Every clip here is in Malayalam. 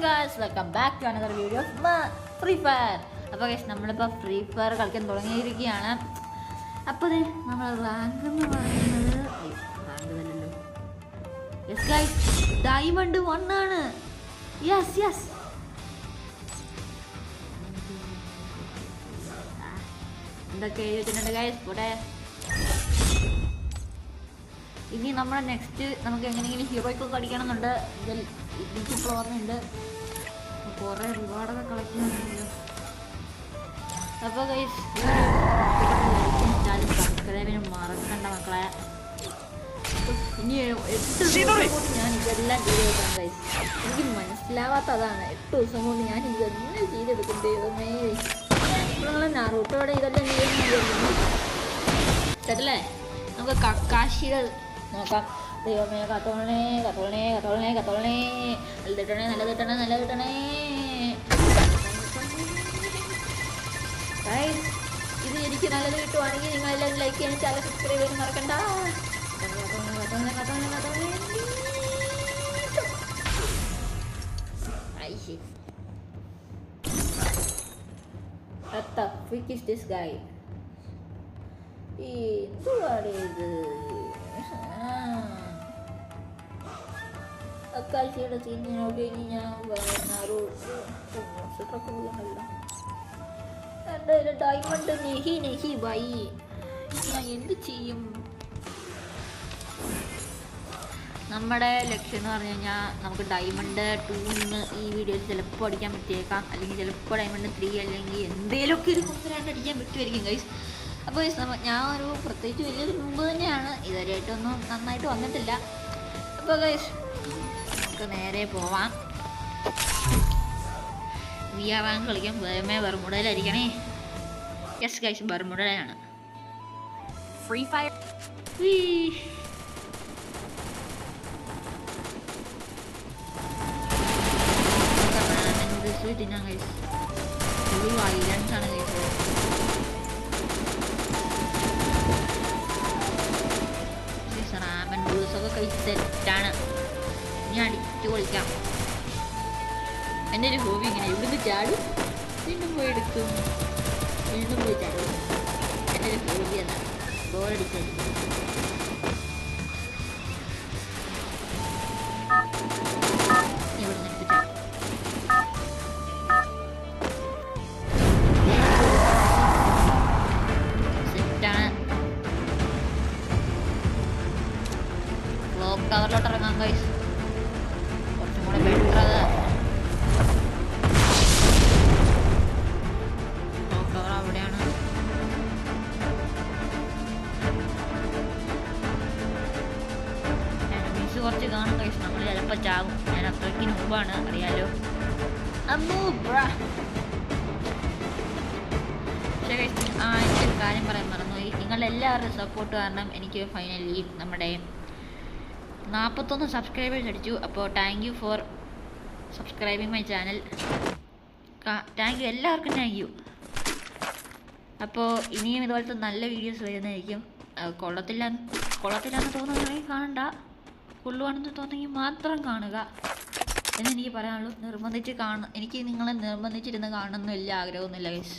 Guys welcome back to another video of Free Fire. അപ്പോൾ ഗൈസ് നമ്മളിപ്പോൾ ഫ്രീ ഫയർ കളിക്കാൻ തുടങ്ങിയിരിക്കുകയാണ്. അപ്പോൾ നമ്മൾ റാങ്ക് എന്ന് പറയുന്നത് റാങ്ക് തന്നെയല്ലോ. യെസ് ഗൈസ്, ഡയമണ്ട് 1 ആണ്. യെസ് യെസ്, എന്തൊക്കെ എഴുതി വെച്ചിട്ടുണ്ട് ഗൈസ് പോട്ടെ. ഇനി നമ്മുടെ നെക്സ്റ്റ് നമുക്ക് എങ്ങനെയെങ്കിലും ഹീറോയ്ക്കൊക്കെ അടിക്കണം എന്നുണ്ട്. ഇതിപ്പോൾ ഓർമ്മയുണ്ട്, കുറേ റിവാർഡൊക്കെ കളക്ട് ചെയ്യുന്നുണ്ടല്ലോ. അപ്പോൾ ഗൈസ് സബ്സ്ക്രൈബിന് മറക്കണ്ട മക്കളെ. ഇനി 8 ദിവസം കൊണ്ട് ഞാൻ ഇതെല്ലാം ചെയ്തെടുക്കാം ഗൈസ്. എനിക്ക് മനസ്സിലാവാത്ത അതാണ്, 8 ദിവസം കൊണ്ട് ഞാൻ ഇതെല്ലാം ചെയ്തെടുക്കും. ദൈവമേ, നിങ്ങൾ നാറൂട്ടോടെ ഇതെല്ലാം ചെയ്തല്ലേ. നമുക്ക് കക്കാശികൾ നോക്കാം. ദൈവമേ, കത്തോളണേ കത്തോളണേ കത്തോളണേ കത്തോളണേ. നല്ല കിട്ടണേ നല്ല കിട്ടണേ നല്ല കിട്ടണേ. ഇത് എനിക്ക് നല്ലത് കിട്ടുവാണെങ്കിൽ നിങ്ങളെല്ലാവരും ലൈക്ക് ചെയ്യാൻ, ചാനൽ സബ്സ്ക്രൈബ് ചെയ്യാൻ മറക്കണ്ട. What the freak is this guy? എന്തുവാണ് ഇത്? അക്കാഴ്ചയുടെ സീനിനോട് ഇനി ഞാൻ എൻ്റെ ഡയമണ്ട് നെഹി നെഹി ബൈ. ഞാൻ എന്ത് ചെയ്യും? നമ്മുടെ ലക്ഷ്യം എന്ന് പറഞ്ഞു കഴിഞ്ഞാൽ നമുക്ക് ഡയമണ്ട് 2 ഈ വീഡിയോയിൽ ചിലപ്പോൾ അടിക്കാൻ പറ്റിയേക്കാം, അല്ലെങ്കിൽ ചിലപ്പോൾ ഡയമണ്ട് 3 അല്ലെങ്കിൽ എന്തെങ്കിലുമൊക്കെ ഒരു 1-2 അടിക്കാൻ പറ്റുമായിരിക്കും ഗൈസ്. അപ്പോൾ ഞാൻ ഒരു പ്രത്യേകിച്ച് വലിയൊരു മുമ്പ് തന്നെയാണ്, ഇതുവരെയായിട്ടൊന്നും നന്നായിട്ട് വന്നിട്ടില്ല. അപ്പോൾ ഗൈസ് നമുക്ക് നേരെ പോവാം. റാങ്ക് കളിക്കാൻ വേമേ ബർമുഡയിലായിരിക്കണേ. യെസ് ഗൈസ്, ബർമുഡയാണ് ഫ്രീ ഫയർ. തിന്നാം ഗൈസ്, ഫുൾ വൈലൻസ് ആണ് ഗൈസ്. റാമൻ ബൂസൊക്കെ കഴിച്ച് സെറ്റാണ്. ഇനി അടിച്ചു പൊളിക്കാം. എൻ്റെ ഒരു ഹോബി ഇങ്ങനെ ഇവിടുന്ന് ചാടും, വീണ്ടും പോയി എടുക്കും, വീണ്ടും പോയി ചാടും. എൻ്റെ ഒരു ഹോബി അതാണ്, ബോളടിച്ചടിക്കും. കവറിലോട്ട് ഇറങ്ങാം ഗൈസ്, കുറച്ചും കൂടെ ബെറ്റർ. അത് കവർ അവിടെയാണ്. എനമീസ് കുറച്ച് കാണും ഗൈസ്, നമ്മൾ ചിലപ്പോൾ ചാകും. ഞാൻ അത്രയ്ക്ക് മുമ്പാണ്, അറിയാലോ. പക്ഷേ ഗൈസ്, എനിക്കൊരു കാര്യം പറയാൻ മറന്നുപോയി. നിങ്ങളെല്ലാവരുടെ സപ്പോർട്ട് കാരണം എനിക്ക് ഫൈനലി നമ്മുടെ 41 സബ്സ്ക്രൈബേഴ്സ് അടിച്ചു. അപ്പോൾ thank you for subscribing my channel. Thank you, എല്ലാവർക്കും താങ്ക് യു. അപ്പോൾ ഇനിയും ഇതുപോലത്തെ നല്ല വീഡിയോസ് വരുന്നതായിരിക്കും. കൊള്ളത്തില്ലാന്ന് തോന്നുകയാണെങ്കിൽ കാണണ്ട, കൊള്ളുവാണെന്ന് തോന്നുമെങ്കിൽ മാത്രം കാണുക എന്നെനിക്ക് പറയാനുള്ളൂ. എനിക്ക് നിങ്ങളെ നിർബന്ധിച്ചിരുന്ന് കാണണമെന്ന് വലിയ ആഗ്രഹമൊന്നുമില്ല ഗൈസ്.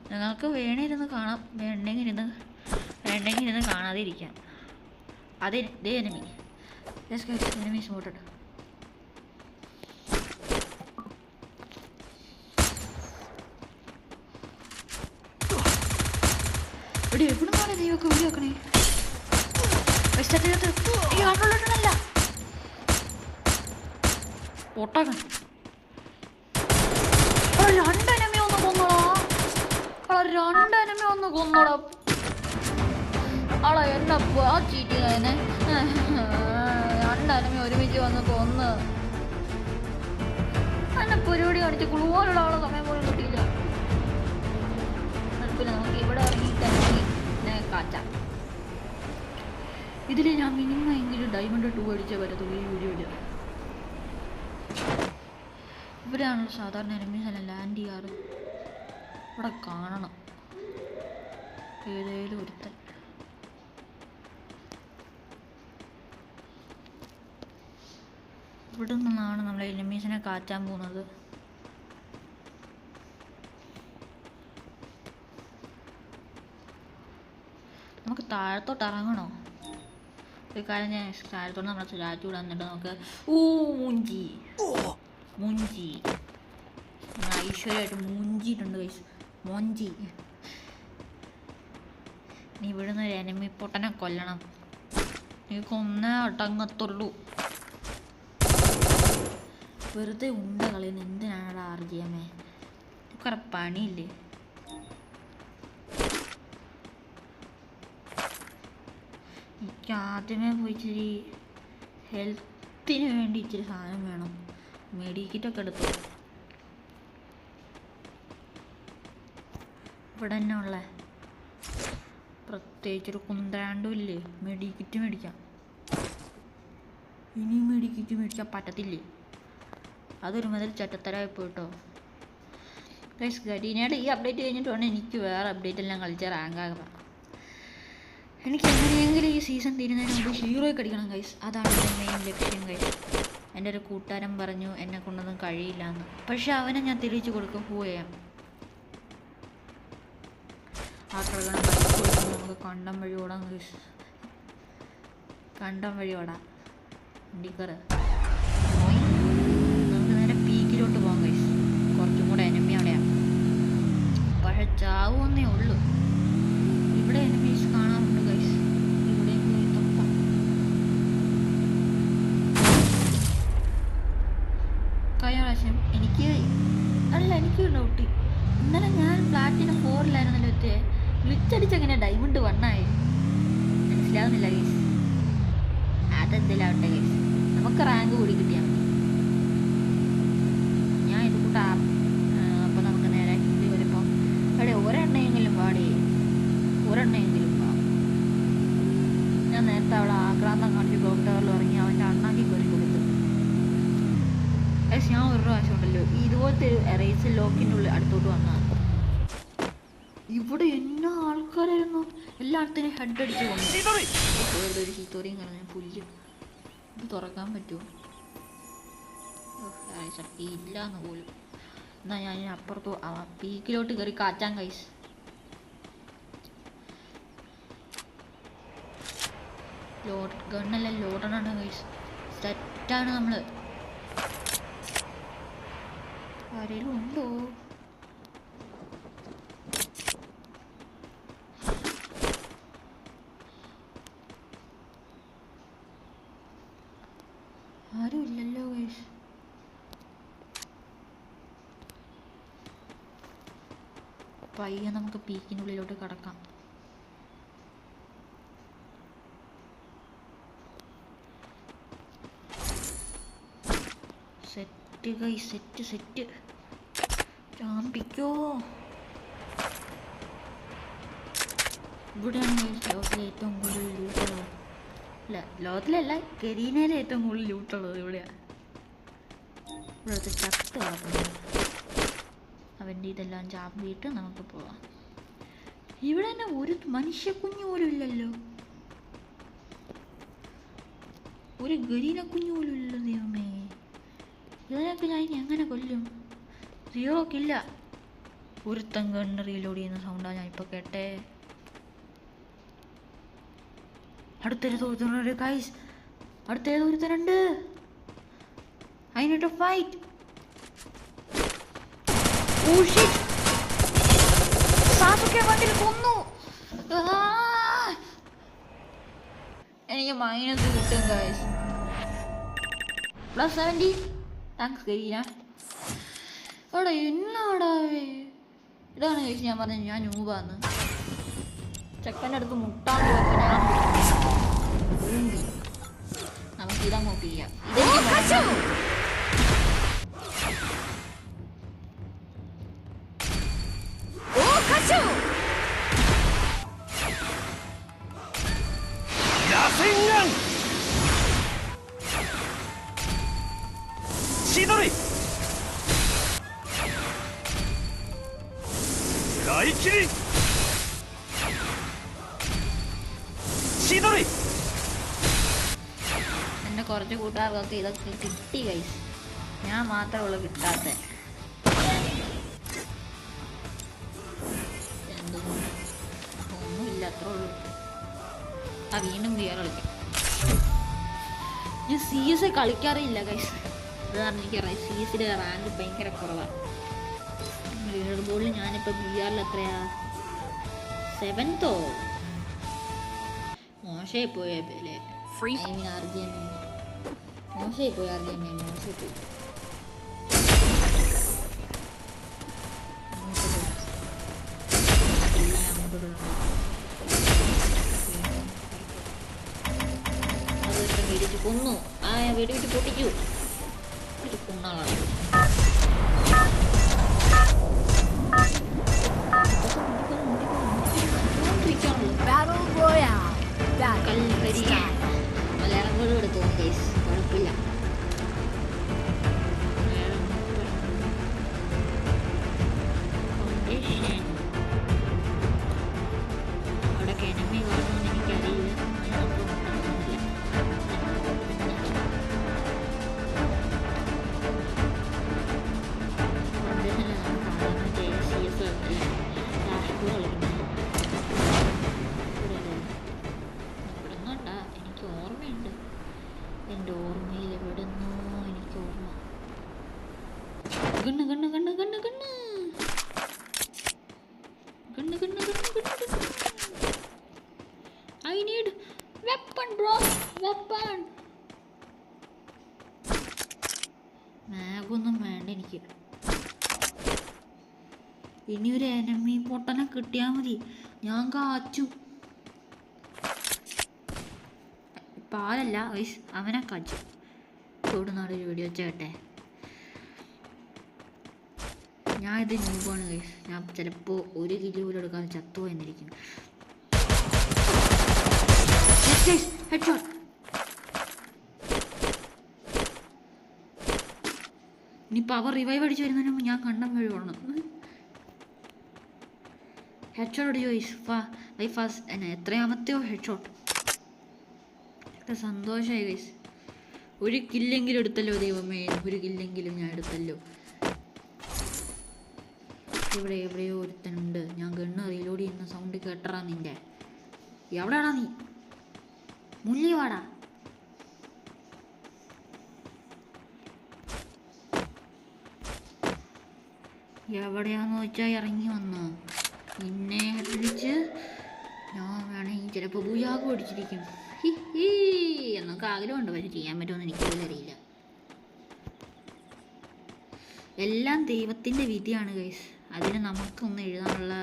നിങ്ങൾക്ക് വേണേരുന്ന് കാണാം, വേണ്ടെങ്കിൽ ഇരുന്ന് കാണാതെ ഇരിക്കാം. അതെ enemy. Let's go, enemy spotted. എവിടുന്നാണ് നീയൊക്കെ വീഡിയോ വെക്കണേ? ആട്ടോട്ടല്ല ഒട്ടാകൻ. 2 enemy ഒന്ന് കൊന്നോടാ, 2 enemy ഒന്ന് കൊന്നോടാ. ആളെ എന്നപ്പോ ആ ചീറ്റിനെ 2 enemy ഒരുമിച്ച് വന്ന് കൊന്ന് എന്നെ പരിപാടി കാണിച്ച് കുളുവാനുള്ള ആളെ സമയം പോലും കിട്ടിയില്ല. പിന്നെ നമുക്ക് ഇവിടെ ഇറങ്ങിയിട്ട് കാച്ചാം. ഇതിൽ ഞാൻ മിനിമം എങ്കിലും ഡയമണ്ട് 2 അടിച്ചേ വരത്തുള്ളൂ ഈ വീഡിയോയിൽ. ഇവിടെയാണല്ലോ സാധാരണ എനിമീസ് എല്ലാം ലാൻഡ് ചെയ്യാറ്. ഇവിടെ കാണണം ഏതേലും ഒരുത്തൻ. ഇവിടെ നിന്നാണ് നമ്മൾ എനിമീസിനെ കാറ്റാൻ പോകുന്നത്. നമുക്ക് താഴത്തോട്ട് ഇറങ്ങണോ? ഒരു കാര്യം ഞാൻ താഴത്തോട്ട് നമ്മളെ ചാറ്റി വിടാൻ എന്നിട്ട് നമുക്ക് മൂഞ്ചി ഐശ്വര്യമായിട്ട് മൂഞ്ചിയിട്ടുണ്ട് ഗൈസ്. മോഞ്ചി നീ ഇവിടുന്ന് ഒരു എനിമി പൊട്ടനെ കൊല്ലണം. നീ കൊന്നേ അടങ്ങത്തുള്ളൂ. വെറുതെ ഉണ്ട കളിയുന്ന എന്തിനാണ് ആർജിയമേ? കുറെ പണിയില്ലേ? എനിക്ക് ആദ്യമേ പോയി ഇച്ചിരി ഹെൽത്തിന് വേണ്ടി ഇച്ചിരി സാധനം വേണം. മെഡിക്കിറ്റൊക്കെ എടുത്തു. ഇവിടെ തന്നെ ഉള്ള പ്രത്യേകിച്ചൊരു കുന്തരാണ്ടും ഇല്ലേ? മെഡിക്കിറ്റ് മേടിക്കാം. ഇനി മെഡിക്കിറ്റ് മേടിക്കാൻ പറ്റത്തില്ലേ? അതൊരു മുതൽ ചട്ടത്തരായി പോയിട്ടോ ഗൈസ്. ഗരീനയുടെ ഈ അപ്ഡേറ്റ് കഴിഞ്ഞിട്ട് വേണം എനിക്ക് വേറെ അപ്ഡേറ്റ് എല്ലാം കളിച്ച റാങ്ക് ആകാം. എനിക്ക് എങ്ങനെയെങ്കിലും ഈ സീസൺ തീരുന്നതിന് മുമ്പ് ഹീറോയ്ക്ക് അടിക്കണം ഗൈസ്. അതാണ് എൻ്റെ മെയിൻ ലക്ഷ്യം ഗൈസ്. എൻ്റെ ഒരു കൂട്ടുകാരൻ പറഞ്ഞു എന്നെ കൊണ്ടൊന്നും കഴിയില്ല എന്ന്. പക്ഷെ അവനെ ഞാൻ തിരിച്ചു കൊടുക്കും. പോയാം ആ പ്രകടനം നമുക്ക് കണ്ടം വഴി ഓടാം ഗൈസ്. കണ്ടം വഴി ഓടാം. ഡിക്കറ് നമുക്ക് നേരെ പീക്കിലോട്ട് പോകാം ഗൈസ്. കുറച്ചും കൂടെ എനിമി അവിടെയാണ്. പക്ഷെ ചാവുന്നേ ഉള്ളൂ. ഇവിടെ എനിമീസ് കാണാറുണ്ട് ഗൈസ്. ഇവിടെയും പോയി തപ്പാം. കഴിഞ്ഞ പ്രാവശ്യം എനിക്ക് ഡൗട്ട്. ഇന്നലെ ഞാൻ പ്ലാറ്റിനം 4-ലായിരുന്നല്ലോ എത്തിയേ. ഗ്ലിച്ചടിച്ചെങ്ങനെ ഡയമണ്ട് 1 ആയി മനസ്സിലാവുന്നില്ല ഗൈസ്. അതെന്തിലാവട്ടെ ഗൈസ്, നമുക്ക് റാങ്ക് കൂടി കിട്ടിയാൽ മതി. ഞാൻ ഇത് കൂട്ടാ. അപ്പോൾ നമുക്ക് നേരെ ഇത് വരുമ്പോൾ അവിടെ ഒരെണ്ണമെങ്കിലും ഞാൻ നേരത്തെ അവിടെ ആക്രാന്തം കാണിച്ച് ക്ലോക്ക് ടവറിൽ ഇറങ്ങി അവൻ്റെ അണ്ണാക്കി കയറി കൊടുത്തു ഗൈസ്. ഞാൻ ഒരു പ്രാവശ്യം ഉണ്ടല്ലോ ഇതുപോലത്തെ ഒരു എറേസ് ലോക്കിൻ്റെ ഉള്ളിൽ അടുത്തോട്ട് വന്നതാണ്. ഇവിടെ എന്നാ ആൾക്കാരായിരുന്നു. എല്ലായിടത്തിനും ഹെഡ് അടിച്ച് കൊണ്ടു. ഒരു ചീത്തോറിയും കളഞ്ഞ പുല്ല്. ഇത് തുറക്കാൻ പറ്റുമോ? ഇല്ലാന്ന് പോലും. എന്നാൽ ഞാൻ അപ്പുറത്ത് പീക്കിലോട്ട് കയറി കാറ്റാൻ ഗൈസ്. ഗണ്ണെല്ലാം ലോഡാണ് ഗൈസ്. സെറ്റാണ് നമ്മൾ. ആരെങ്കിലും ഉണ്ടോ? ആരും ഇല്ലല്ലോ ഗൈസ്. പയ്യെ നമുക്ക് പീക്കിനുള്ളിലോട്ട് കടക്കാം. സെറ്റ് ഗൈസ്, സെറ്റ് ചാമ്പിക്കോ. ഇവിടെയാണ് ലോകത്തിലെ ഏറ്റവും കൂടുതൽ ലൂട്ടുള്ളത്. അല്ല, ലോകത്തിലല്ല, ഗരീനയിലെ ഏറ്റവും കൂടുതൽ ലൂട്ടുള്ളത് ഇവിടെയാണ്. ഇവിടുത്തെ ചത്ത് വളർത്തുന്നത്. അവൻ്റെ ഇതെല്ലാം ചാമ്പിയിട്ട് നമുക്ക് പോവാം. ഇവിടെ തന്നെ ഒരു മനുഷ്യ കുഞ്ഞു പോലും ഇല്ലല്ലോ. ഒരു ഗരീന കുഞ്ഞു പോലും ഇല്ലല്ലോ ദൈവമേ. ഇതിനൊക്കെ ഞാൻ ഇനി എങ്ങനെ കൊല്ലും? 0 കില്ല. ഒരുത്തൻ ഗണ്ണ് റീലോഡ് ചെയ്യുന്ന സൗണ്ടാണ് ഞാൻ ഇപ്പോൾ കേട്ടേ. അടുത്തൊരു ഗൈസ്, ഒരുത്തനുണ്ട്. I need to fight. Oh shit! Sasuke വണ്ടിൽ കൊന്നു. എനിക്ക് മൈനസ് കിട്ടും ഗൈസ്. +70. താങ്ക്സ് ഗരീന. അവിടെ എന്നാടാവേ. ഇതാണ് ഗൈസ് ഞാൻ പറഞ്ഞു ഞാൻ നൂബാന്ന്. ചെക്കൻ്റെ അടുത്ത് മുട്ടാന്ന് പോയപ്പോൾ ഞാൻ നമുക്കിതങ്ങോട്ട് ചെയ്യാം. എന്നെ കുറച്ച് കൂട്ടുകാർക്കൊക്കെ ഇതൊക്കെ കിട്ടി ഗൈസ്. ഞാൻ മാത്രമേ ഉള്ളൂ കിട്ടാത്ത. ഒന്നുമില്ല, അത്രേ ഉള്ളൂ. വീണ്ടും VR കളിക്കാം. ഞാൻ CS കളിക്കാറില്ല ഗൈസ്. അതാണ് എനിക്കറിയാം, CS റാങ്ക് ഭയങ്കര കുറവാണ്. ലീഡർ ബോർഡിൽ ഞാനിപ്പോൾ VR എത്രയാ, 7th മോശമായി പോയേ. RGM മോശമായി പോയി. വെടിച്ച് കൊന്നു. ആ വെടിവിട്ട് പൊട്ടിക്കൂ. കൊന്നാളാണ്. മലയാളം കൂടെ എടുത്തു ഗൈസ്, കുഴപ്പമില്ല. അവിടെ കെനമി കാണുമെന്ന് എനിക്കറിയില്ല. എൻ്റെ ഓർമ്മയിൽ എവിടുന്നോ എനിക്ക് ഓർമ്മ. Gun gun gun gun gun gun gun gun gun. I need weapon bro, weapon. മാഗൊന്നും വേണ്ട എനിക്ക്. ഇനിയൊരു എനിമി പൊട്ടനെ കിട്ടിയാൽ മതി, ഞാൻ കാച്ചു. പാലല്ല വൈസ്, അവനെ കാച്ചു. കൂടുന്നാളൊരു വീഡിയോ ചേട്ടെ. ഞാൻ ഇത് ന്യൂബാണ് ഗൈസ്. ഞാൻ ചിലപ്പോൾ 1 കിലോ പോലും എടുക്കാതെ ചത്തുപോയി എന്നിരിക്കുന്നു. ഇനിയിപ്പോൾ അവർ റിവൈവ് അടിച്ച് വരുന്നതിന് മുമ്പ് ഞാൻ കണ്ടം വഴിയാണ്. ഹെഡ് ഷോട്ട് അടിച്ചു ഗൈസ്. ഫാസ്റ്റ് എത്രയാമത്തെയോ ഹെഡ് ഷോട്ട്. സന്തോഷമായി ഗൈസ്. 1 കില്ലെങ്കിലും എടുത്തല്ലോ ദൈവമേ, 1 കില്ലെങ്കിലും ഞാൻ എടുത്തല്ലോ. ഇവിടെ എവിടെയോ ഒരുത്തനുണ്ട്. ഞാൻ ഗണ്ണ് റീലോഡ് ചെയ്യുന്ന സൗണ്ട് കേട്ടറാ നിന്റെ. എവിടെയാടാ നീ? മുല്ലി വാടാ. എവിടെയാന്ന് വെച്ചാൽ ഇറങ്ങി വന്നു. നിന്നെ അടിച്ച് ഞാൻ വേണമെങ്കിൽ ചിലപ്പോൾ ഭൂയാഗം അടിച്ചിരിക്കും. എന്നൊക്കെ ആഗ്രഹമുണ്ട്, പക്ഷെ ചെയ്യാൻ പറ്റുമെന്ന് എനിക്കതിൽ അറിയില്ല. എല്ലാം ദൈവത്തിൻ്റെ വിധിയാണ് ഗൈസ്. അതിന് നമുക്കൊന്ന് എഴുതാനുള്ള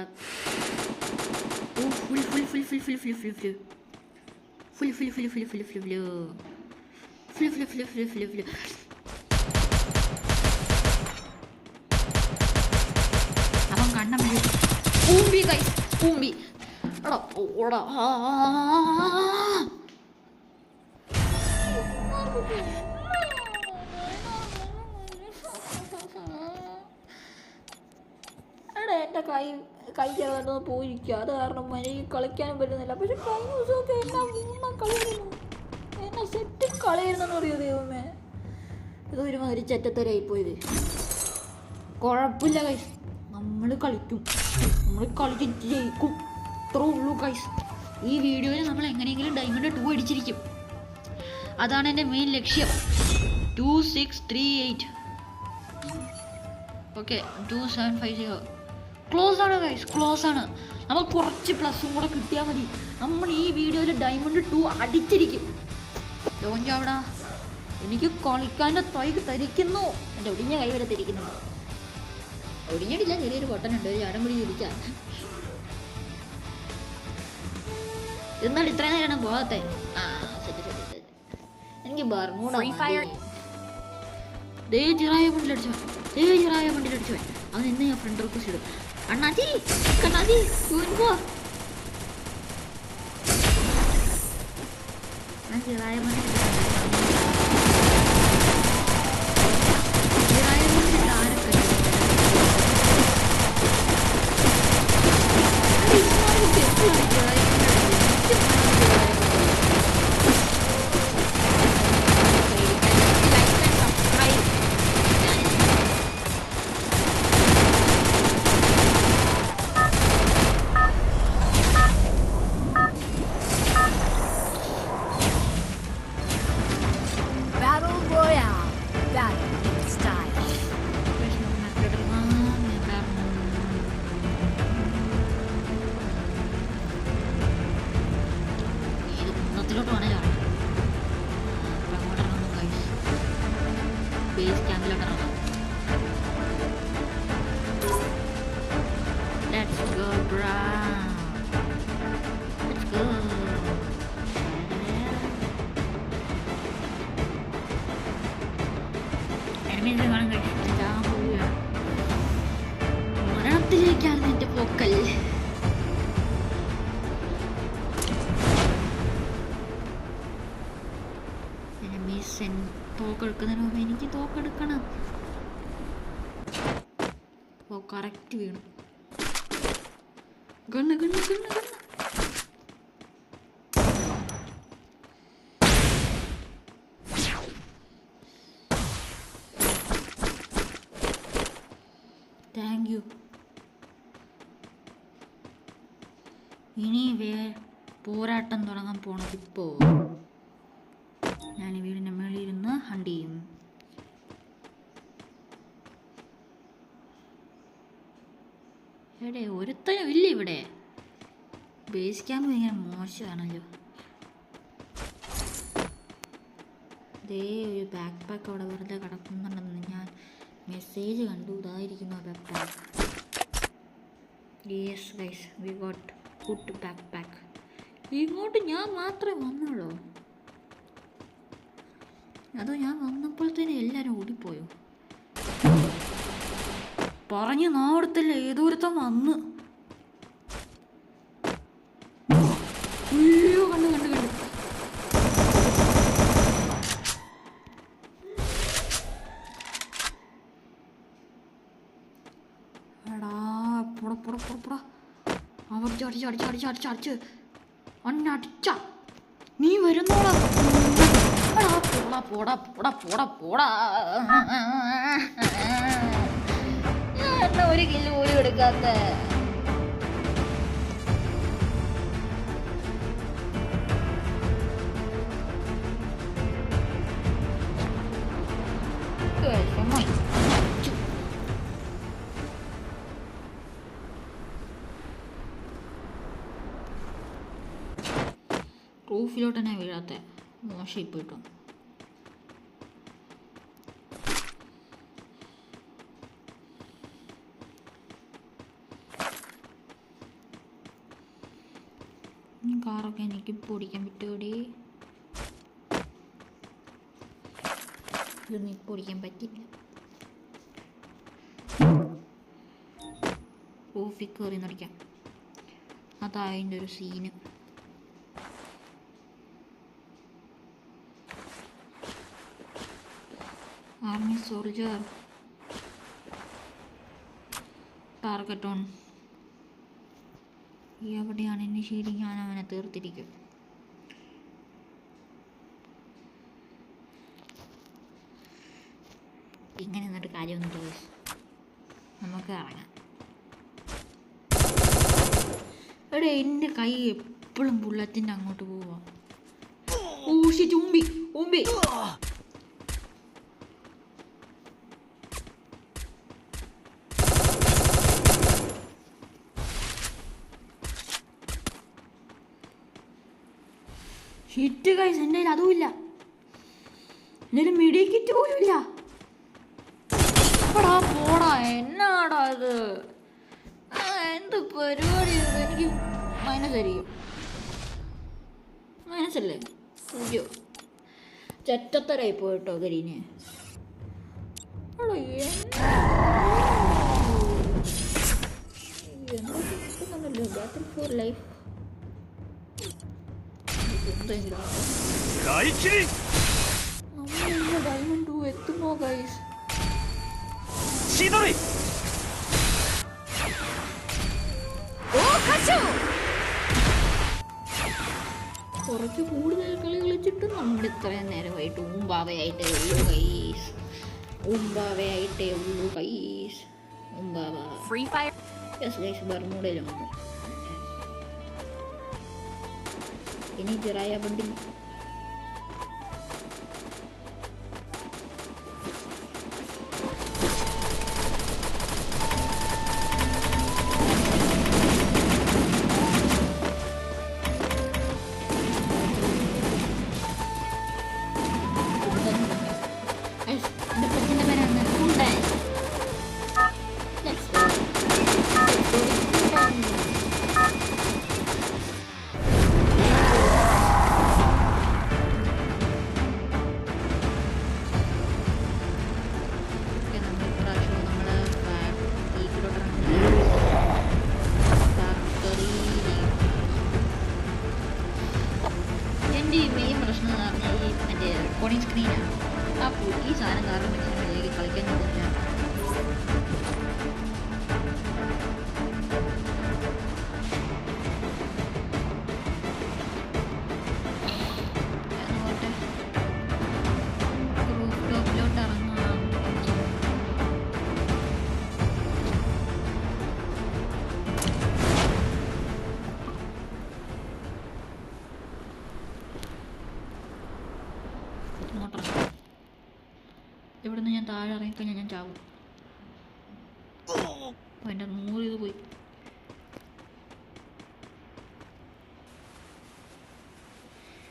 അവൻ കണ്ണം പൂമ്പി ഗൈസ്, പൂമ്പി. എടാ ഓടാ. എടാ എൻ്റെ കൈ ചെറുതായിട്ടൊന്ന് പോയിരിക്കുക. അത് കാരണം എനിക്ക് കളിക്കാനും പറ്റുന്നില്ല. പക്ഷെ കഴിഞ്ഞ ദിവസമൊക്കെ എല്ലാം കളിയായിരുന്നു, എന്നെ സെറ്റ് കളയായിരുന്നെന്ന് അറിയോ ദൈവമേ. ഇതൊരുമാതിരി ചെറ്റത്തരായിപ്പോയത്. കുഴപ്പമില്ല ഗൈസ്, നമ്മൾ കളിക്കും, നമ്മൾ കളിച്ച് ജയിക്കും. അത്രേ ഉള്ളൂ ഗൈസ്. ഈ വീഡിയോയിൽ നമ്മൾ എങ്ങനെയെങ്കിലും ഡയമണ്ട് 2 അടിച്ചിരിക്കും. അതാണ് എൻ്റെ മെയിൻ ലക്ഷ്യം. 2638. ഓക്കെ, 2750. ക്ലോസ് ആണ് ഗൈസ്, ക്ലോസ് ആണ്. നമുക്ക് കുറച്ച് പ്ലസും കൂടെ കിട്ടിയാൽ മതി. നമ്മൾ ഈ വീഡിയോയിൽ ഡയമണ്ട് 2 അടിച്ചിരിക്കും. ലോഞ്ചാവിടാ, എനിക്ക് കളിക്കാൻ്റെ തൈ തരിക്കുന്നു. എൻ്റെ ഒടിഞ്ഞ കൈ വരെ തരിക്കുന്നുണ്ട്. ഒടിഞ്ഞിട്ടില്ല, ചെറിയൊരു പൊട്ടനുണ്ട്, ഒരു ചാടം പിടി തിരിച്ചാൽ. എന്നാൽ ഇത്ര നേരമാണ് പോകാത്തെ. എനിക്ക് ബർമൂഡ ചിറായ വണ്ടിയിലടിച്ചോ, ചിറായ വണ്ടിയിലടിച്ചോ. അവൻ ഇന്ന് ഞാൻ ഫ്രണ്ട് റിക്വസ്റ്റ് ഇടും. അണ്ണാച്ചി കണ്ണാച്ചി പോ. ഞാൻ ചിറായ വണ്ടി ഡാമേജ് കാണാൻ കഴിച്ചില്ല. മരണത്തിലേക്കാണ് എൻ്റെ പോക്കൽ. തോക്കെടുക്കുന്നതിന് മുമ്പ് എനിക്ക് തോക്കെടുക്കണം. ഓ കറക്റ്റ് വീണു. Gun gun gun gun. Thank you. ഇനി പോരാട്ടം തുടങ്ങാൻ പോണത് ഇപ്പോൾ. ഞാൻ ഈ വീടിൻ്റെ മേളിൽ ഇരുന്ന് ഹണ്ട് ചെയ്യും. എവിടെ ഒരുത്തനും ഇല്ല ഇവിടെ. ബേസ് ക്യാമ്പ് ഇങ്ങനെ മോശമാണല്ലോ. അതേ ഒരു ബാക്ക് പാക്ക് അവിടെ വെറുതെ കിടക്കുന്നുണ്ടെന്ന് ഞാൻ മെസ്സേജ് കണ്ടു. ഇതായിരിക്കുന്നു ആ backpack. Yes guys, we got good backpack. ഇങ്ങോട്ട് ഞാൻ മാത്രമേ വന്നുള്ളൂ. അതോ ഞാൻ വന്നപ്പോഴത്തേന് എല്ലാവരും ഓടിപ്പോയോ? പറഞ്ഞ് നാടത്തില്ല, ഏതോരുത്തം വന്ന്. അയ്യോ കണ്ടു കണ്ടു കണ്ടു. എടാ പൊട പൊട പൊട പൊട. അവർ ചടിച്ച് അടിച്ച് അടിച്ച് അടിച്ച് അടിച്ച് അന്നടിച്ച നീ വരുന്നോളാ. പോടാ പോടാ പോടാ പോടാ പോടാ. ഒരു കില്ല് പോലും എടുക്കാത്ത. റൂഫിലോട്ട് തന്നെ വീഴാത്ത മോശം ഇപ്പോൾ കിട്ടും. കാറൊക്കെ എനിക്ക് പൊടിക്കാൻ പറ്റുമോടി? ഇതൊന്നും ഇപ്പോൾ ഓടിക്കാൻ പറ്റില്ല. റൂഫിൽ കയറി നടിക്കാം. അതാ അതിൻ്റെ ഒരു scene. Army soldier target on. എവിടെയാണ് എന്നെ ശരി? ഞാൻ അവനെ തീർത്തിരിക്കും. ഇങ്ങനെ നിന്നിട്ട് കാര്യമൊന്നുമില്ല. നമുക്ക് ഇറങ്ങാം. എവിടെ എൻ്റെ കൈ എപ്പോഴും ബുള്ളറ്റിൻ്റെ അങ്ങോട്ട് പോവാ. ഊഷി ചുമ്പി ഉമ്പി. ഹിറ്റ് ഗൈസ്, എൻ്റെ കയ്യിൽ അതുമില്ല. എൻ്റെ മെഡിക്കിറ്റ് പോലും ഇല്ല. എടാ പോടാ, എന്നാടാ ഇത്? എന്ത് പരിപാടി? എനിക്ക് മൈനസ് ആയിരിക്കും. മൈനസല്ലേ? അയ്യോ ചെറ്റത്തരായി പോയിട്ടോ ഗരീനെ. Battle for life. ഡയമണ്ട് 2 എത്തുമോ ഗൈസ്? കുറച്ച് കൂടുതൽ കളി കളിച്ചിട്ട് നമ്മൾ ഇത്രയും നേരമായിട്ട് ഊമ്പാവയായിട്ടേ ഉള്ളൂ ഗൈസ്. ഊമ്പാവയായിട്ടേ ഉള്ളൂ ഗൈസ്. ഊമ്പാവ യെസ് ഗൈസ്. ബർമൂഡയിലും ഇനി ചെറായ വണ്ടി. ലോഡിങ് സ്ക്രീനാണ്. അപ്പോൾ ഈ സാധനം കാരണം മനുഷ്യനിലേക്ക് കളിക്കാൻ പറ്റില്ല. ഇവിടുന്ന് ഞാൻ താഴെ ഇറങ്ങിക്കഴിഞ്ഞാൽ ഞാൻ ചാവും. എൻ്റെ 100 ഇത് പോയി.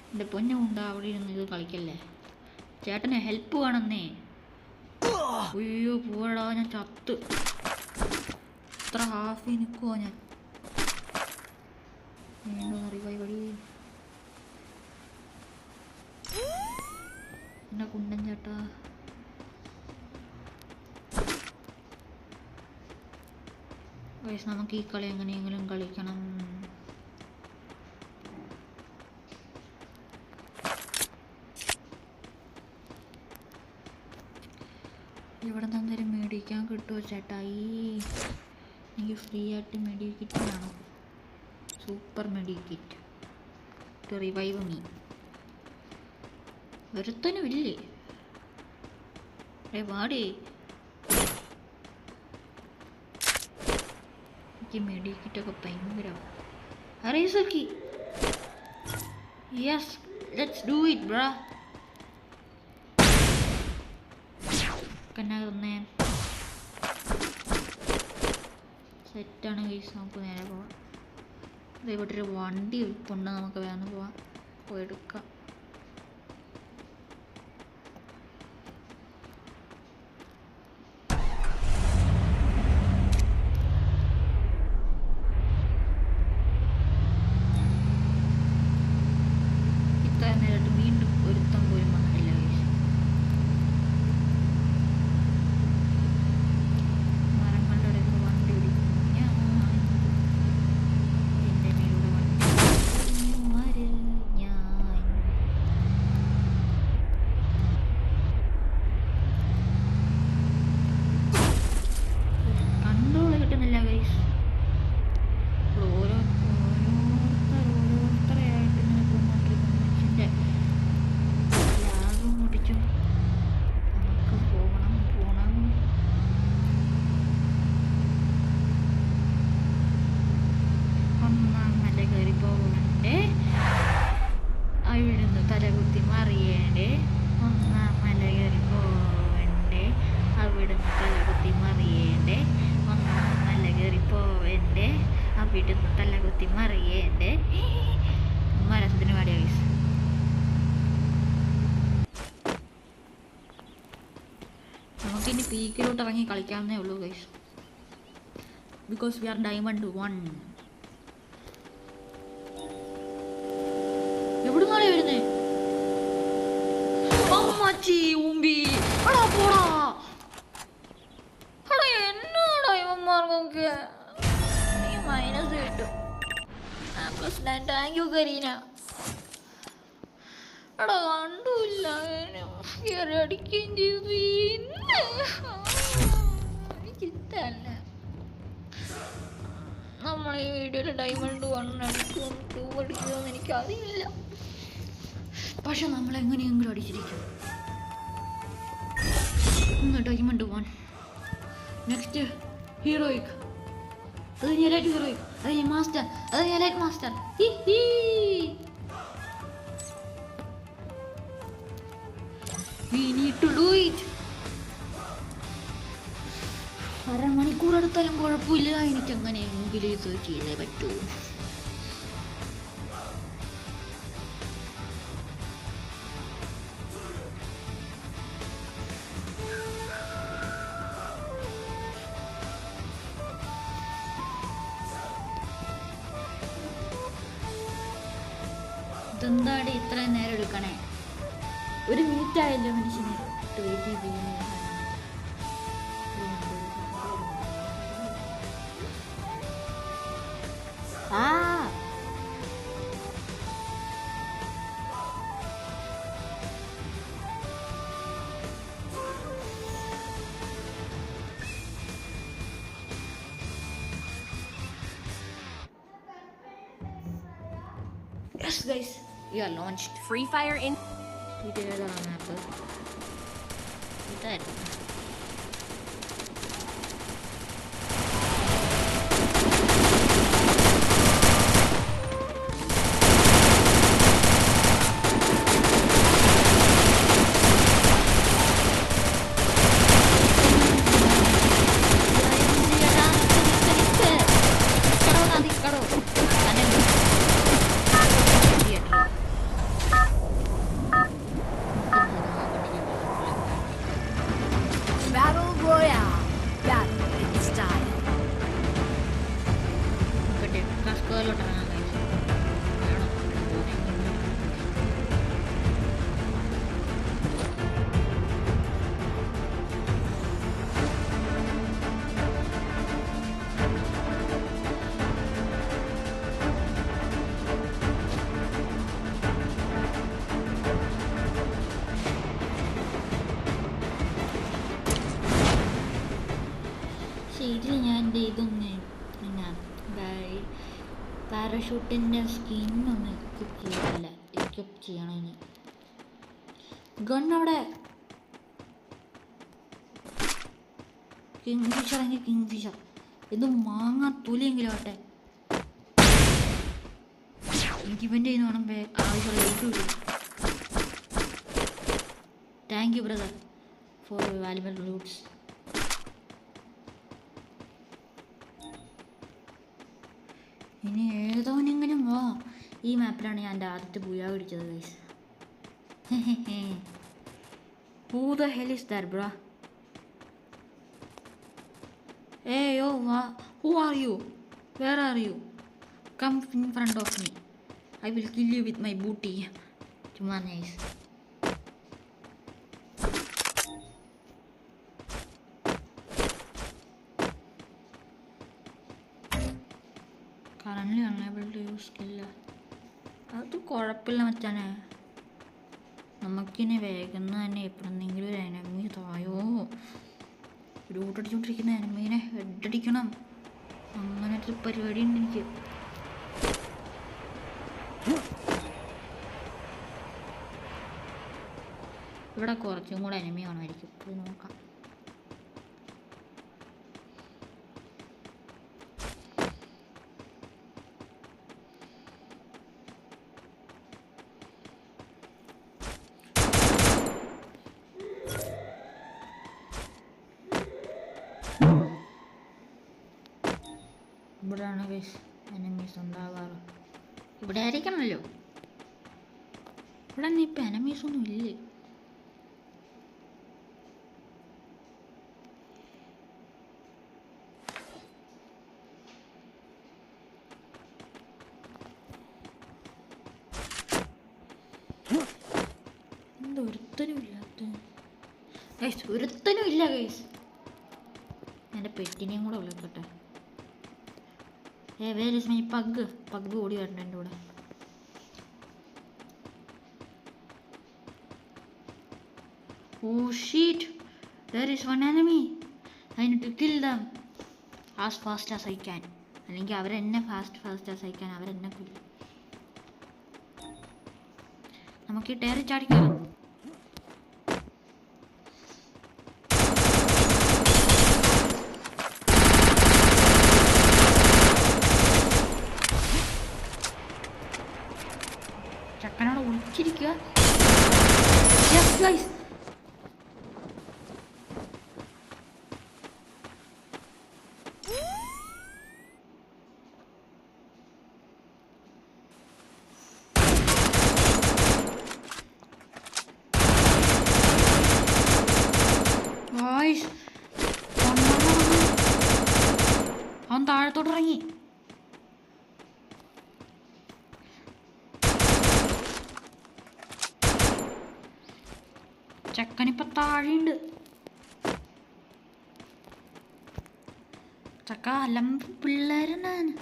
എൻ്റെ പൊന്നുണ്ട അവിടെ ഇരുന്ന് ഇത് കളിക്കല്ലേ. ചേട്ടനെ ഹെൽപ്പ് വേണമെന്നേ. അയ്യോ പോടാ, ഞാൻ ചത്ത്. ഇത്ര ഹാഫിൽ നിൽക്കുമോ ഞാൻ? റിവൈവ് വഴി എൻ്റെ കുണ്ടൻ ചേട്ടാ. വയസ്സ് നമുക്ക് ഈ കളി എങ്ങനെയെങ്കിലും കളിക്കണം. ഇവിടെ നിന്ന് എന്തെങ്കിലും മേടിക്കാൻ കിട്ടുമോ ചേട്ടായി? എനിക്ക് ഫ്രീ ആയിട്ട് മെഡിക്കിറ്റ് വേണം. Super medkit to revive me. ഒരുത്തനും ഇല്ലേ? വാടേ, എനിക്ക് മെഡിക്കിറ്റൊക്കെ ഭയങ്കര. അറിയിസക്കി. Yes, let's do it bro. കന്നാ തന്നെ സെറ്റാണ് ഗൈസ്. നമുക്ക് നേരെ പോവാം. ഇവിടെ ഒരു വണ്ടി ഇരിപ്പുണ്ട്, നമുക്ക് വേണം പോവാം, പോയെടുക്കാം. ഇത്ര നേരിട്ട് വീണ്ടും ഒരുത്തം പോലും വന്നിട്ടില്ല ഗൈസ്. മരങ്ങളുടെ ഇടയിൽ വണ്ടി ഓടിക്കുന്നു ഞാൻ. എൻ്റെ മേലൂടെ വണ്ടി ഞാൻ. കൺട്രോൾ കിട്ടുന്നില്ല ഗൈസ്. ഓരോരുത്തരെയായിട്ട് ഇങ്ങനെ പോയിക്കൊണ്ടിരിക്കുന്ന മനുഷ്യൻ്റെ ലാഗും മുടിച്ചും നമുക്ക് പോകണം. ഒന്നാം മല കയറി പോകണ്ടേ, അവിടുന്ന് തലകുത്തി മറിയേണ്ടേ. ഒന്നാം മല കയറി പോവണ്ടേ, അവിടുന്ന് തലകുത്തി മറിയേണ്ടേ. ഒന്നാം മല കയറി പോവണ്ടേ, അവിടുന്ന് തലകുത്തി മറിയേണ്ടേ. മരസത്തിന് പാടിയ ഗൈസ്. നമുക്കിനി പീക്കിലോട്ട് ഇറങ്ങി കളിക്കാവുന്നേ ഉള്ളൂ guys. Because we are diamond 1. എവിടുന്നാണ് വരുന്നേ? അമ്മച്ചി ഉമ്പി. എടാ പോടാ. എടാ എന്നോടാ ഇവന്മാർക്കൊക്കെ നീ മൈനസ് കിട്ടും. +9. Thank you Kareena. എടാ കണ്ടുമില്ല, കയറി അടിക്കുകയും ചെയ്തു. എനിക്കിഷ്ടല്ല. നമ്മൾ ഈ വീഡിയോയിൽ ഡയമണ്ട് 1 അടിക്കുമോ 2 അടിക്കുമോ എന്ന് എനിക്കറിയില്ല. പക്ഷെ നമ്മളെങ്ങനെയെങ്കിലും അടിച്ചിരിക്കും. ഡയമണ്ട് 1. Next heroic. അത് ഞാൻ ലൈറ്റ് ഹീറോയിക്. അത് ഞാൻ മാസ്റ്റർ. അത് ഞാൻ light master. We need to do it. അരമണിക്കൂർ എടുത്താലും കുഴപ്പമില്ല. എനിക്കങ്ങനെയെങ്കിലും ഇത് ചെയ്തേ പറ്റൂ. ഇതെന്താണ് ഇത്രയും നേരം എടുക്കണേ? 1 മിനിറ്റ് ആയല്ലോ മനുഷ്യന്. Yes guys, we are launched. Free Fire in. ഇത് ഏതാണ് മാപ്പ്? ഇതായിരുന്നു. Battle Royale. Battle in style. ഇതിൽ ഞാൻ ഇതൊന്ന് പിന്നെ പാരഷൂട്ടിൻ്റെ സ്കിന്നൊന്ന് എക്വിപ്പ് ചെയ്തില്ല. എക്വിപ്പ് ചെയ്യണം ഇനി. ഗണ്ണവിടെ കിങ് ഫിഷർ എങ്കിൽ കിങ് ഫിഷർ ഇത് മാങ്ങാ തൊലിയെങ്കിലും ആട്ടെ. എനിക്ക് ഇവൻ്റെ കയ്യിൽ നിന്ന് വേണം ആവശ്യമുള്ള ലൈറ്റ് കിട്ടും. Thank you brother four valuable Roots. ഇനി ഏതോനെങ്കിലും വാ. ഈ മാപ്പിലാണ് ഞാൻ എൻ്റെ ആദ്യത്തെ ബുയാ പിടിച്ചത് guys. Who the hell is that, bro? Hey yo, who are you? Where are you? Come in front of me. I will kill you with my booty. Cuma nice. Currently unable to use skill. അത് കുഴപ്പമില്ല മച്ചാനെ. നമുക്കിനി വേഗം തന്നെ എപ്പോഴെന്നെങ്കിലും ഒരു എനമി തായോ. റൂട്ടടിച്ചുകൊണ്ടിരിക്കുന്ന എനമീനെ ഹെഡടിക്കണം. അങ്ങനത്തെ പരിപാടി ഉണ്ട് എനിക്ക്. ഇവിടെ കുറച്ചും കൂടെ എനമി കാണുമായിരിക്കും. പോയി നോക്കാം. ഇവിടെയാണ് ഗൈസ് എനമീസ് ഉണ്ടാകാറ്. ഇവിടെ ആയിരിക്കണമല്ലോ. ഇവിടെ ഒന്നും ഇപ്പം എനമീസൊന്നും ഇല്ലേ. എന്താ ഒരുത്തനും ഇല്ലാത്ത ഗൈസ്? ഒരുത്തനും ഇല്ല ഗൈസ്. എൻ്റെ പെറ്റിനെയും കൂടെ വിളിക്കട്ടെ. Where is my pug? Pug ഓടി വരണ്ട എൻ്റെ കൂടെ. Oh shit, there is one enemy. I need to kill them as fast as I can. അല്ലെങ്കിൽ അവരെന്നെ fast as I can അവരെന്നെ കൊല്ലും. നമുക്ക് ഈ ടയർ ചാടിക്കാം. ചക്കനോട് ഒളിച്ചിരിക്കുക. യെസ് ഗൈസ്, അവൻ താഴത്തോട്ട് ഇറങ്ങി. ചക്കനിപ്പ താഴെയുണ്ട്. ചക്ക അലമ്പ് പിള്ളേരാണ്.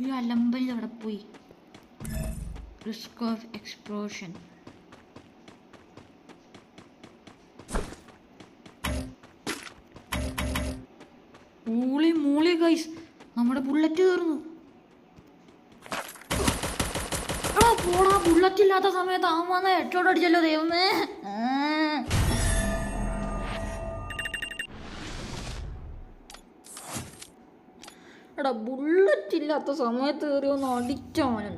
ഈ അലമ്പൽ അവിടെ പോയി. Risk of explosion. മൂളി മൂളി ഗൈസ്, നമ്മുടെ ബുള്ളറ്റ് തീർന്നു. എടാ പോടാ, ബുള്ളറ്റ് ഇല്ലാത്ത സമയത്ത് അവൻ വന്ന ഹെഡ്ഷോട്ട് അടിച്ചല്ലോ ദൈവമേ. എടാ ബുള്ളറ്റ് ഇല്ലാത്ത സമയത്ത് കയറി ഒന്ന് അടിച്ചവനും.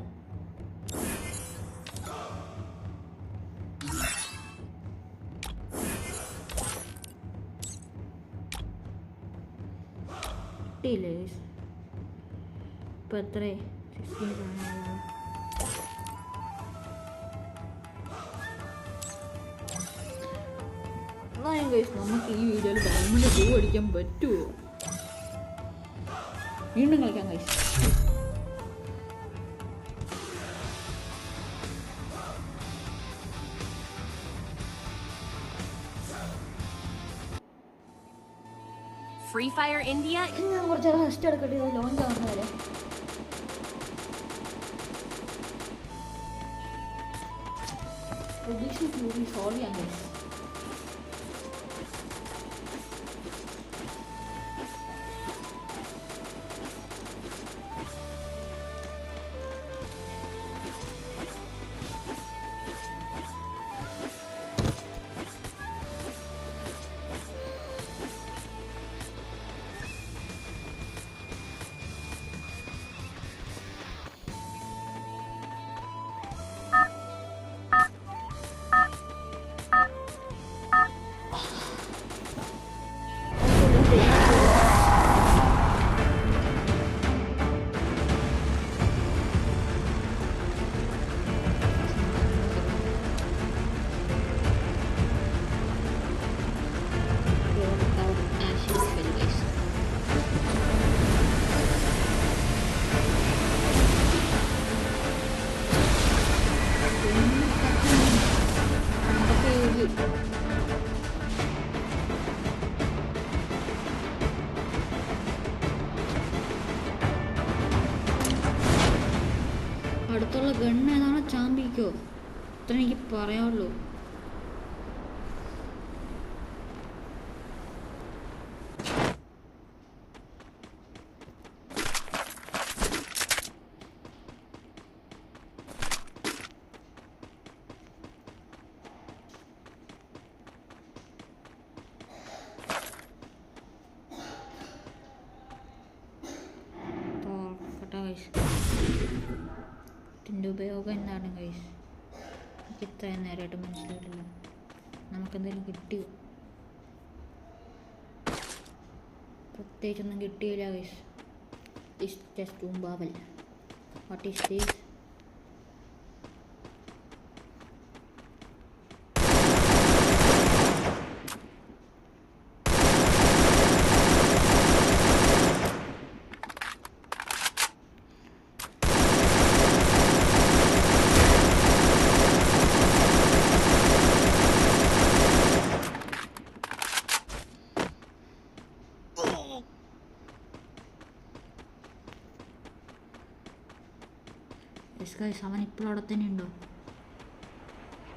കിട്ടിയില്ലേ ഇപ്പം എത്രേ? 16 നമുക്ക് ഈ വീഡിയോയിൽ ഡയമണ്ട് 2 അടിക്കാൻ പറ്റുമോ? വീണ്ടും കളിക്കാം ഗൈസ്. Free Fire India. ഞാൻ കുറച്ച് റെസ്റ്റ് എടുക്കട്ടെ, ലോഞ്ച് ആവുന്ന വരെ. സോൾവ് ചെയ്യാൻ ഗൈസ്. അടുത്തുള്ള ഗണ്ണ് ഏതാണ്? ചാമ്പിക്കോ? അത്ര എനിക്ക് പറയാനുള്ളൂ. ഇതിൻ്റെ ഉപയോഗം എന്താണ് ഗൈസ്? എനിക്ക് ഇത്രയും നേരമായിട്ട് മനസ്സിലായിട്ടില്ല. നമുക്കെന്തെങ്കിലും കിട്ടിയോ? പ്രത്യേകിച്ചൊന്നും കിട്ടിയില്ല ഗൈസ്. ഇറ്റ്സ് ജസ്റ്റ് ഉമ്പാവൽ. What is this? ഗൈസ് അവൻ ഇപ്പോഴും അവിടെ തന്നെ ഉണ്ടോ?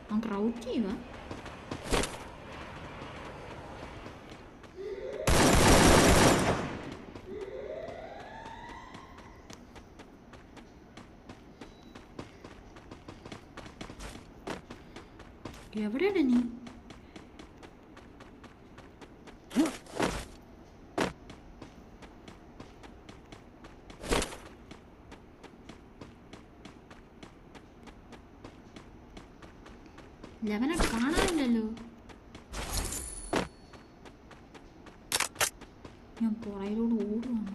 അവൻ ക്രൗഡ് ചെയ്യുക. എവിടെയാണ് നീ? ലെവനെ കാണാനില്ലല്ലോ. ഞാൻ പുറയിലൂടെ ഓടുവാണ്.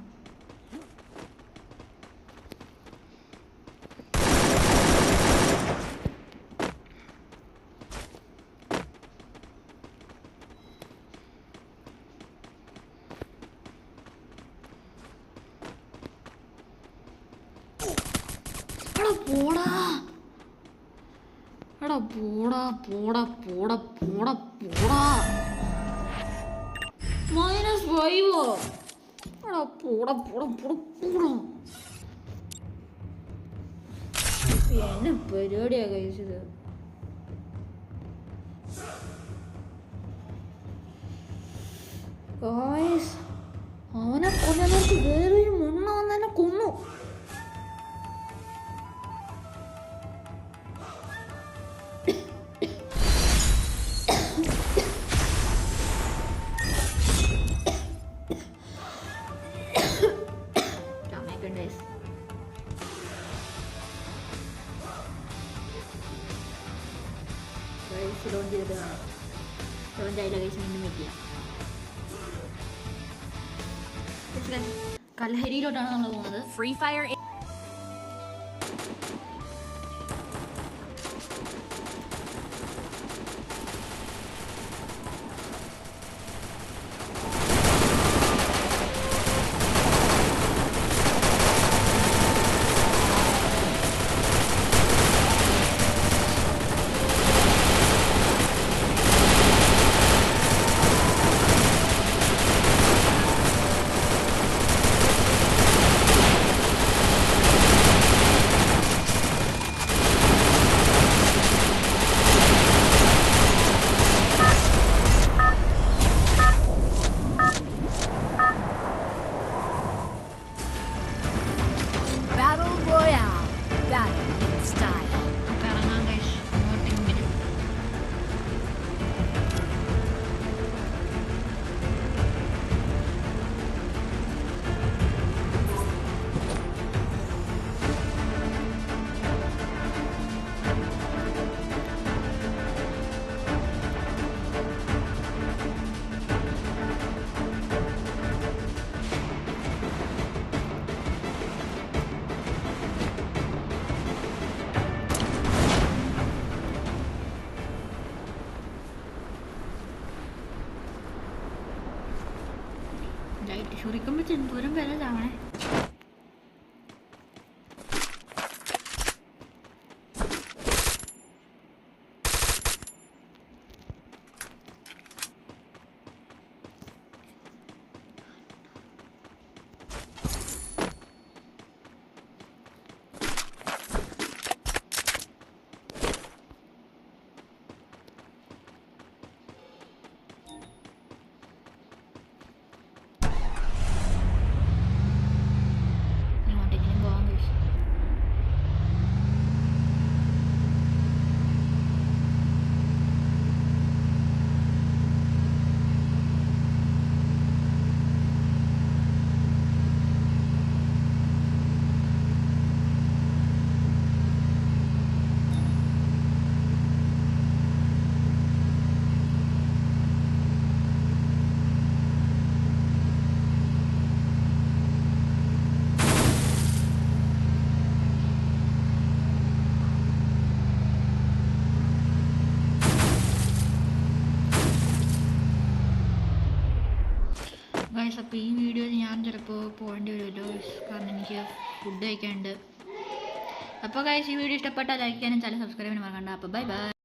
പോടാ എടാ പോടാ പോടാ പോടാ പോടാ പോടാ. -5. എടാ പോടാ പോടാ പോടാ പോടാ. എന്നെ പരിപാടിയാ കഴിച്ചത്. അവൻ അവനെ കൊല്ലാൻ നേരത്ത് വേറൊരു മുണ്ണ വന്നെ കൊന്നു. ലോഞ്ച് ചെയ്തിട്ട് കാണാം. ലോഞ്ച് ആയില്ല കേസ്, വീണ്ടും വെയിറ്റ് ചെയ്യാം. കൽഹരിയിലോട്ടാണ് നമ്മൾ പോകുന്നത്. Free Fire. Battle Royale. Battle in style. കറങ്ങാൻ കഴിച്ച് അങ്ങോട്ടെങ്കിലും. ലൈറ്റ് ഷുറിക്കുമ്പോൾ ചെന്തൂരം വില ചാവണേ. ഇങ്ങോട്ടെങ്കിലും പോകാൻ കഴിച്ചു. ഗൈസ്, അപ്പോൾ ഈ വീഡിയോയിൽ ഞാൻ ചിലപ്പോൾ പോകേണ്ടി വരുമല്ലോ ഗൈസ്, കാരണം എനിക്ക് ഫുഡ് കഴിക്കാനുണ്ട്. അപ്പോൾ ഗൈസ്, ഈ വീഡിയോ ഇഷ്ടപ്പെട്ടാൽ ലൈക്ക് ചെയ്യാനും ചാനൽ സബ്സ്ക്രൈബ് ചെയ്യാനും മറക്കണ്ട. അപ്പോൾ ബൈ ബൈ.